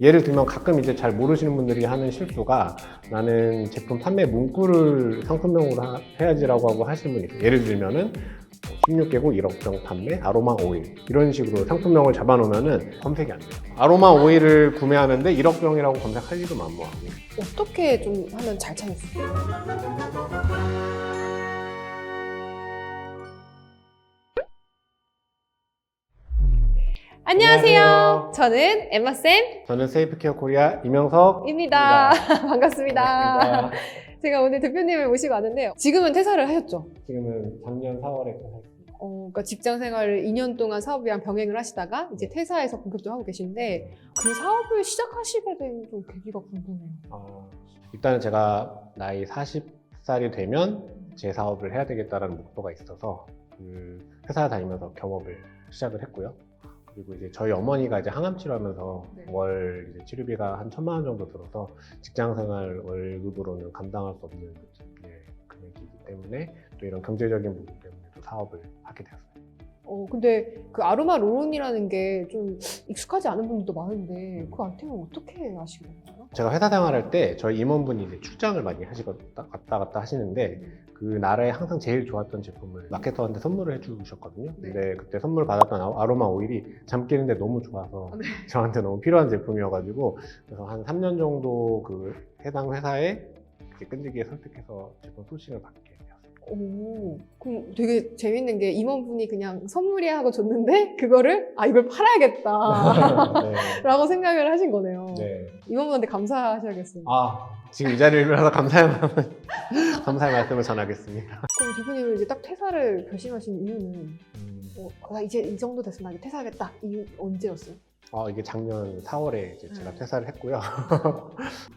예를 들면 가끔 이제 잘 모르시는 분들이 하는 실수가 나는 제품 판매 문구를 상품명으로 해야지라고 하고 하시는 분이 있어요. 예를 들면은 16개국 1억 병 판매 아로마 오일 이런 식으로 상품명을 잡아놓으면은 검색이 안 돼요. 아로마 오일을 구매하는데 1억 병이라고 검색하기도 만무하고. 어떻게 좀 하면 잘 찾을 수 있어요? 안녕하세요. 저는 엠마쌤입니다. 저는 세이프케어 코리아 이명석입니다. 반갑습니다. 제가 오늘 대표님을 모시고 왔는데요. 지금은 퇴사를 하셨죠? 지금은 작년 4월에 퇴사했습니다. 그러니까 직장 생활을 2년 동안 사업이랑 병행을 하시다가 이제 퇴사해서 본격적으로 하고 계신데 그 사업을 시작하시게 된 좀 계기가 궁금해요. 일단은 제가 나이 40살이 되면 제 사업을 해야 되겠다라는 목표가 있어서 그 회사 다니면서 경업을 시작을 했고요. 그리고 이제 저희 어머니가 이제 항암 치료하면서 네. 월 이제 치료비가 한 1,000만 원 정도 들어서 직장생활 월급으로는 감당할 수 없는 금액이기 때문에 또 이런 경제적인 부분 때문에 또 사업을 하게 되었어요. 근데 그 아로마 롤온이라는 게 좀 익숙하지 않은 분들도 많은데 그 아이템을 어떻게 아시게 됐나요? 제가 회사 생활할 때 저희 임원분이 이제 출장을 많이 왔다 갔다 하시는데 그 나라에 항상 제일 좋았던 제품을 마케터한테 선물을 해주셨거든요. 네. 근데 그때 선물 받았던 아로마 오일이 잠 깨는데 너무 좋아서 네. 저한테 너무 필요한 제품이어가지고 그래서 한 3년 정도 그 해당 회사에 이제 끈질기게 설득해서 제품 소싱을 받게 되었어요. 그럼 되게 재밌는 게 임원분이 그냥 선물이야 하고 줬는데 그거를 이걸 팔아야겠다 네. 라고 생각을 하신 거네요. 네. 임원분한테 감사하셔야겠어요. 지금 이 자리를 빌어서 감사의 말씀을 전하겠습니다. 그럼 대표님은 이제 딱 퇴사를 결심하신 이유는 나 이제 이 정도 됐으면 나 이제 퇴사하겠다. 이 언제였어요? 이게 작년 4월에 이제 제가 네. 퇴사를 했고요.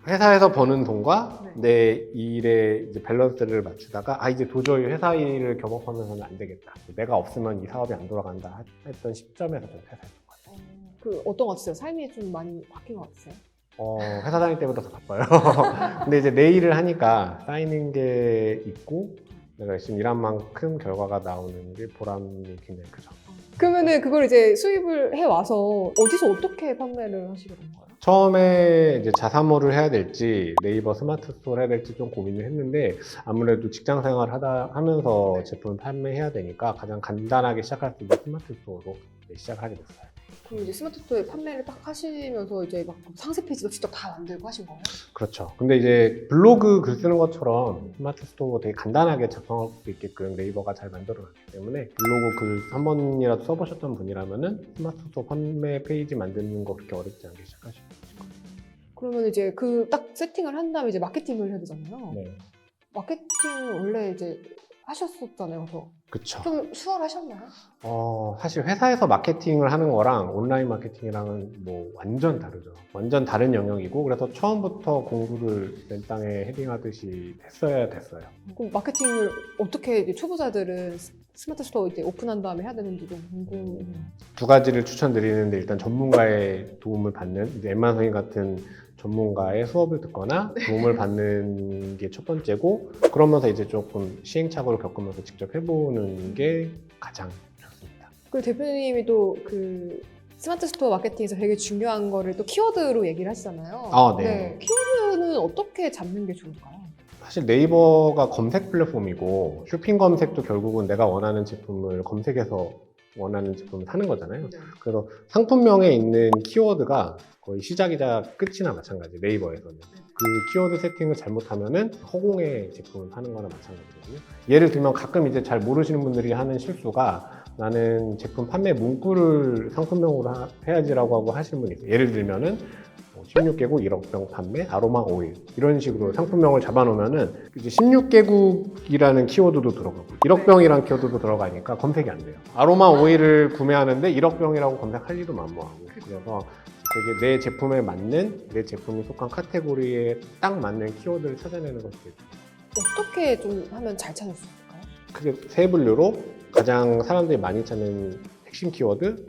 회사에서 버는 돈과 네. 내 일의 이제 밸런스를 맞추다가 이제 도저히 회사 일을 겸업하면서는 안 되겠다. 내가 없으면 이 사업이 안 돌아간다 했던 시점에서 좀 퇴사했던 것 같아요. 그 어떤 것 같으세요? 삶이 좀 많이 바뀐 것 같으세요? 회사 다닐 때보다 더 바빠요. 근데 이제 내 일을 하니까 쌓이는 게 있고 내가 열심히 일한 만큼 결과가 나오는 게 보람이 굉장히 크죠. 그러면은 그걸 이제 수입을 해 와서 어디서 어떻게 판매를 하시게 된 거예요? 처음에 이제 자사몰을 해야 될지 네이버 스마트 스토어를 해야 될지 좀 고민을 했는데 아무래도 직장 생활을 하면서 제품을 판매해야 되니까 가장 간단하게 시작할 수 있는 스마트 스토어로 시작을 하게 됐어요. 그럼 이제 스마트 스토어에 판매를 딱 하시면서 이제 막 상세 페이지도 직접 다 만들고 하신 거예요? 그렇죠. 근데 이제 블로그 글 쓰는 것처럼 스마트 스토어 되게 간단하게 작성할 수 있게끔 네이버가 잘 만들어놨기 때문에 블로그 글 한 번이라도 써보셨던 분이라면은 스마트 스토어 판매 페이지 만드는 거 그렇게 어렵지 않게 시작하실 수 있을 것 같아요. 그러면 이제 그 딱 세팅을 한 다음에 이제 마케팅을 해야 되잖아요. 네. 마케팅을 원래 이제 하셨었잖아요. 그래서 그쵸. 좀 수월하셨나요? 사실 회사에서 마케팅을 하는 거랑 온라인 마케팅이랑은 뭐 완전 다르죠. 완전 다른 영역이고 그래서 처음부터 공부를 맨땅에 헤딩하듯이 했어야 됐어요. 그럼 마케팅을 어떻게 이제 초보자들은 스마트 스토어 이제 오픈한 다음에 해야 되는지 좀 궁금해요. 두 가지를 추천드리는데 일단 전문가의 도움을 받는 이제 엠마 선생님 같은 전문가의 수업을 듣거나 도움을 받는 게 첫 번째고 그러면서 이제 조금 시행착오를 겪으면서 직접 해보는 게 가장 좋습니다. 그리고 대표님이 또 그 스마트 스토어 마케팅에서 되게 중요한 거를 또 키워드로 얘기를 하시잖아요. 네. 키워드는 어떻게 잡는 게 좋을까요? 사실 네이버가 검색 플랫폼이고 쇼핑 검색도 결국은 내가 원하는 제품을 검색해서 원하는 제품을 사는 거잖아요. 그래서 상품명에 있는 키워드가 거의 시작이자 끝이나 마찬가지, 네이버에서는. 그 키워드 세팅을 잘못하면은 허공의 제품을 파는 거나 마찬가지거든요. 예를 들면 가끔 이제 잘 모르시는 분들이 하는 실수가 나는 제품 판매 문구를 상품명으로 해야지라고 하고 하시는 분이 있어요. 예를 들면은 16개국 1억 병 판매 아로마 오일 이런 식으로 상품명을 잡아놓으면은 이제 16개국이라는 키워드도 들어가고 1억 병이라는 키워드도 들어가니까 검색이 안 돼요. 아로마 오일을 구매하는데 1억 병이라고 검색할 리도 만무하고 그래서 되게 내 제품에 맞는 내 제품이 속한 카테고리에 딱 맞는 키워드를 찾아내는 것이 어떻게 좀 하면 잘 찾을 수 있을까요? 크게 세 분류로 가장 사람들이 많이 찾는 핵심 키워드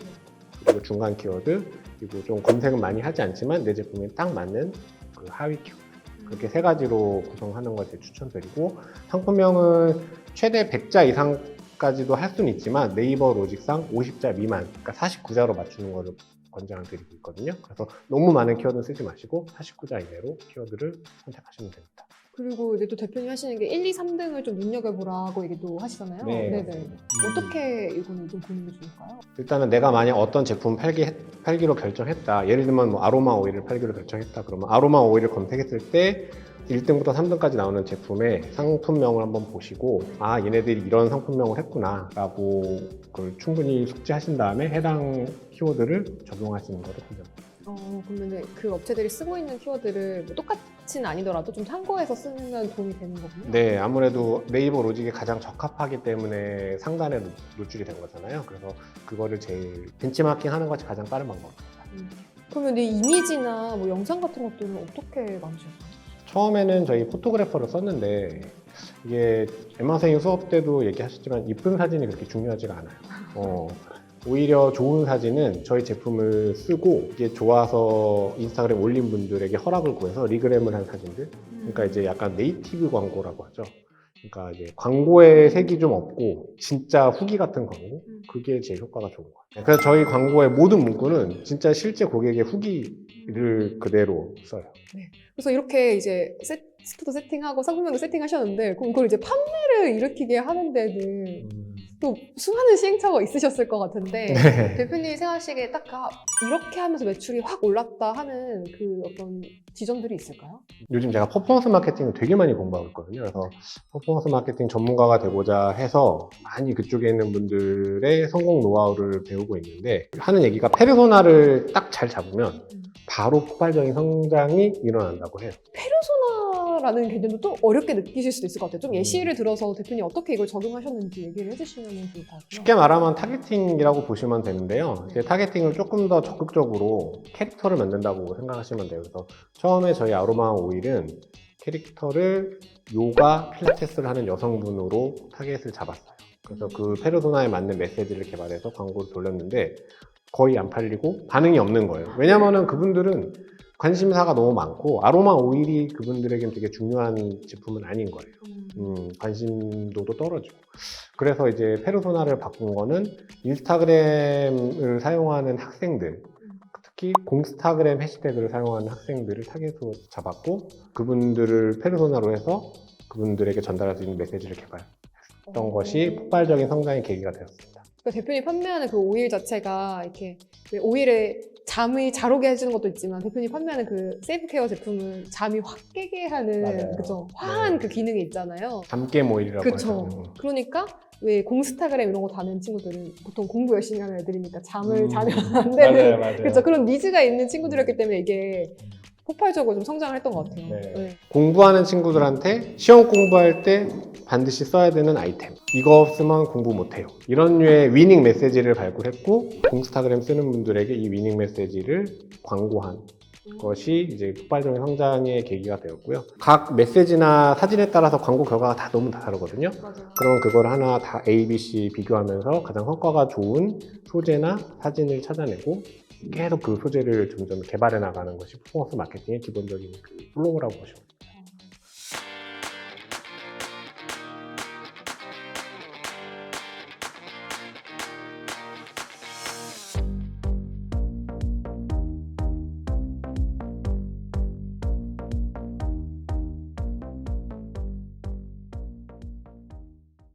그리고 중간 키워드 그리고 좀 검색은 많이 하지 않지만 내 제품에 딱 맞는 그 하위 키워드 그렇게 세 가지로 구성하는 것을 추천드리고 상품명은 최대 100자 이상까지도 할 수는 있지만 네이버 로직상 50자 미만 그러니까 49자로 맞추는 것을 권장을 드리고 있거든요. 그래서 너무 많은 키워드는 쓰지 마시고 49자 이내로 키워드를 선택하시면 됩니다. 그리고 이제 또 대표님 하시는 게 1, 2, 3등을 좀 눈여겨보라고 얘기도 하시잖아요. 네, 네네. 맞습니다. 어떻게 이거는 좀 보는 게 좋을까요? 일단은 내가 만약 어떤 제품 팔기로 결정했다. 예를 들면 뭐 아로마 오일을 팔기로 결정했다. 그러면 아로마 오일을 검색했을 때 1등부터 3등까지 나오는 제품의 상품명을 한번 보시고 아 얘네들이 이런 상품명을 했구나 라고 그걸 충분히 숙지하신 다음에 해당 키워드를 적용하시는 거를 권장합니다. 그러면 그 업체들이 쓰고 있는 키워드를 뭐 똑같이는 아니더라도 좀 참고해서 쓰면 도움이 되는 거군요. 네, 아무래도 네이버 로직에 가장 적합하기 때문에 상단에 노출이 된 거잖아요. 그래서 그거를 제일 벤치마킹 하는 것이 가장 빠른 방법입니다. 그러면 이 이미지나 뭐 영상 같은 것들은 어떻게 만드셨어요? 처음에는 저희 포토그래퍼를 썼는데 이게 엠마 선생님 수업 때도 얘기하셨지만 이쁜 사진이 그렇게 중요하지가 않아요. 오히려 좋은 사진은 저희 제품을 쓰고 이게 좋아서 인스타그램 올린 분들에게 허락을 구해서 리그램을 한 사진들. 그러니까 이제 약간 네이티브 광고라고 하죠. 그러니까 이제 광고에 색이 좀 없고 진짜 후기 같은 광고. 그게 제일 효과가 좋은 것 같아요. 그래서 저희 광고의 모든 문구는 진짜 실제 고객의 후기를 그대로 써요. 네. 그래서 이렇게 이제 스토도 세팅하고 상품명도 세팅하셨는데 그럼 그걸 이제 판매를 일으키게 하는 데는 또 수많은 시행착오가 있으셨을 것 같은데 네. 대표님이 생각하시기에 딱 이렇게 하면서 매출이 확 올랐다 하는 그 어떤 지점들이 있을까요? 요즘 제가 퍼포먼스 마케팅을 되게 많이 공부하고 있거든요. 그래서 퍼포먼스 마케팅 전문가가 되고자 해서 많이 그쪽에 있는 분들의 성공 노하우를 배우고 있는데 하는 얘기가 페르소나를 딱 잘 잡으면 바로 폭발적인 성장이 일어난다고 해요. 페르소나라는 개념도 또 어렵게 느끼실 수도 있을 것 같아요. 좀 예시를 들어서 대표님 어떻게 이걸 적용하셨는지 얘기를 해주시면 좋을 것 같아요. 쉽게 말하면 타겟팅이라고 보시면 되는데요. 이제 타겟팅을 조금 더 적극적으로 캐릭터를 만든다고 생각하시면 돼요. 그래서 처음에 저희 아로마 오일은 캐릭터를 요가 필라테스를 하는 여성분으로 타겟을 잡았어요. 그래서 그 페르소나에 맞는 메시지를 개발해서 광고를 돌렸는데 거의 안 팔리고 반응이 없는 거예요. 왜냐면은 그분들은 관심사가 너무 많고 아로마 오일이 그분들에겐 되게 중요한 제품은 아닌 거예요. 관심도도 떨어지고. 그래서 이제 페르소나를 바꾼 거는 인스타그램을 사용하는 학생들, 특히 공스타그램 해시태그를 사용하는 학생들을 타겟으로 잡았고 그분들을 페르소나로 해서 그분들에게 전달할 수 있는 메시지를 개발했던 것이 폭발적인 성장의 계기가 되었습니다. 그러니까 대표님 판매하는 그 오일 자체가 이렇게 오일에 잠이 잘 오게 해주는 것도 있지만 대표님 판매하는 그 셀프케어 제품은 잠이 확 깨게 하는 맞아요. 그죠 화한 네. 그 기능이 있잖아요. 잠깨 모일이라고 그쵸. 하죠. 그러니까 왜 공스타그램 이런 거 다는 친구들은 보통 공부 열심히 하는 애들이니까 잠을 자면 안 맞아요, 되는 맞아요. 그렇죠. 그런 니즈가 있는 친구들이었기 때문에 이게 폭발적으로 좀 성장을 했던 것 같아요. 네. 네. 공부하는 친구들한테 시험 공부할 때 반드시 써야 되는 아이템. 이거 없으면 공부 못해요. 이런 류의 위닝 메시지를 발굴했고 공스타그램 쓰는 분들에게 이 위닝 메시지를 광고한 것이 이제 폭발적인 성장의 계기가 되었고요. 각 메시지나 사진에 따라서 광고 결과가 다 너무 다르거든요. 맞아요. 그럼 그걸 하나 다 A, B, C 비교하면서 가장 성과가 좋은 소재나 사진을 찾아내고 계속 그 소재를 점점 개발해 나가는 것이 퍼포먼스 마케팅의 기본적인 그 플로우라고 보시면 됩니다.